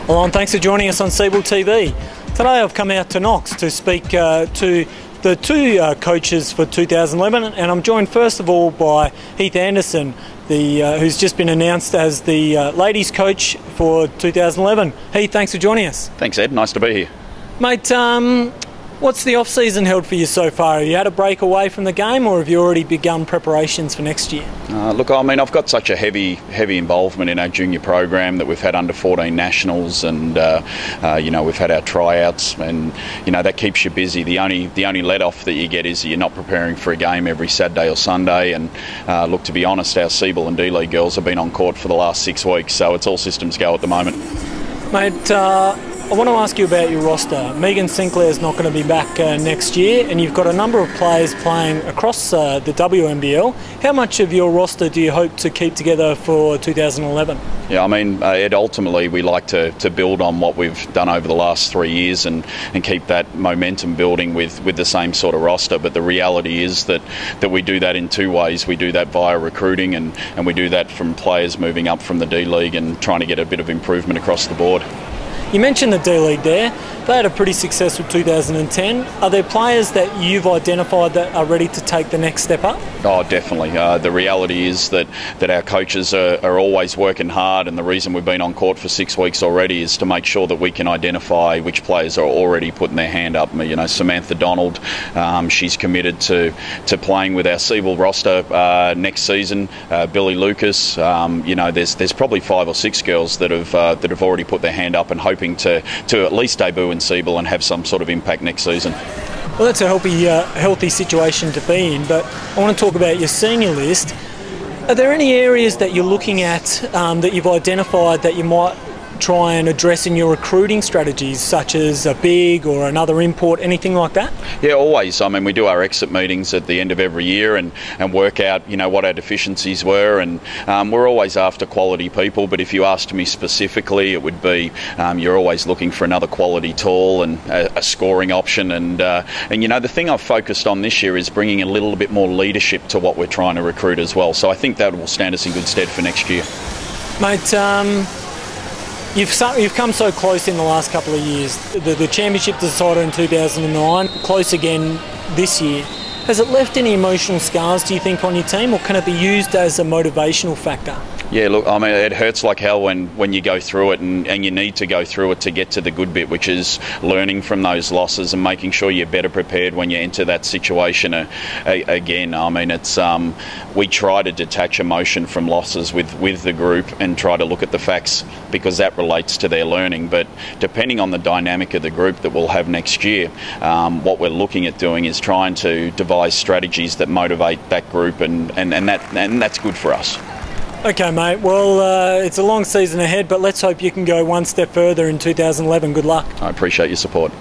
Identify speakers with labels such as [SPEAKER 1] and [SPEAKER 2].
[SPEAKER 1] Well, and thanks for joining us on Seabull TV. Today I've come out to Knox to speak to the two coaches for 2011, and I'm joined first of all by Heath Anderson, who's just been announced as the ladies coach for 2011. Heath, thanks for joining us.
[SPEAKER 2] Thanks, Ed. Nice to be here.
[SPEAKER 1] Mate, what's the off-season held for you so far? Have you had a break away from the game, or have you already begun preparations for next year?
[SPEAKER 2] Look, I mean, I've got such a heavy involvement in our junior program that we've had under 14 nationals, and we've had our tryouts, and that keeps you busy. The only let-off that you get is you're not preparing for a game every Saturday or Sunday. And look, to be honest, our Seabull and D-League girls have been on court for the last 6 weeks, so it's all systems go at the moment.
[SPEAKER 1] Mate, I want to ask you about your roster. Megan Sinclair's not going to be back next year, and you've got a number of players playing across the WNBL. How much of your roster do you hope to keep together for 2011?
[SPEAKER 2] Yeah, I mean, Ed, ultimately we like to build on what we've done over the last 3 years and keep that momentum building with the same sort of roster. But the reality is that we do that in two ways. We do that via recruiting, and we do that from players moving up from the D-League and trying to get a bit of improvement across the board.
[SPEAKER 1] You mentioned the D-League there. They had a pretty successful 2010. Are there players that you've identified that are ready to take the next step up?
[SPEAKER 2] Oh, definitely. The reality is that our coaches are always working hard, and the reason we've been on court for 6 weeks already is to make sure that we can identify which players are already putting their hand up. Samantha Donald, she's committed to playing with our Seabull roster next season. Billy Lucas, there's probably 5 or 6 girls that have already put their hand up and hoping to at least debut in Seabull and have some sort of impact next season.
[SPEAKER 1] Well, that's a healthy situation to be in, but I want to talk about your senior list. Are there any areas that you're looking at that you've identified that you might try and address in your recruiting strategies, such as a big or another import, anything like that?
[SPEAKER 2] Yeah, always. I mean, we do our exit meetings at the end of every year and work out, what our deficiencies were, and we're always after quality people. But if you asked me specifically, it would be you're always looking for another quality tall and a scoring option. And the thing I've focused on this year is bringing a little bit more leadership to what we're trying to recruit as well. So I think that will stand us in good stead for next year.
[SPEAKER 1] Mate, You've come so close in the last couple of years. The championship decided in 2009, close again this year. Has it left any emotional scars, do you think, on your team, or can it be used as a motivational factor?
[SPEAKER 2] Yeah, look, I mean, it hurts like hell when you go through it, and you need to go through it to get to the good bit, which is learning from those losses and making sure you're better prepared when you enter that situation again. I mean, we try to detach emotion from losses with the group and try to look at the facts, because that relates to their learning. But depending on the dynamic of the group that we'll have next year, what we're looking at doing is trying to devise strategies that motivate that group, and that's good for us.
[SPEAKER 1] Okay, mate. Well, it's a long season ahead, but let's hope you can go one step further in 2011. Good luck.
[SPEAKER 2] I appreciate your support.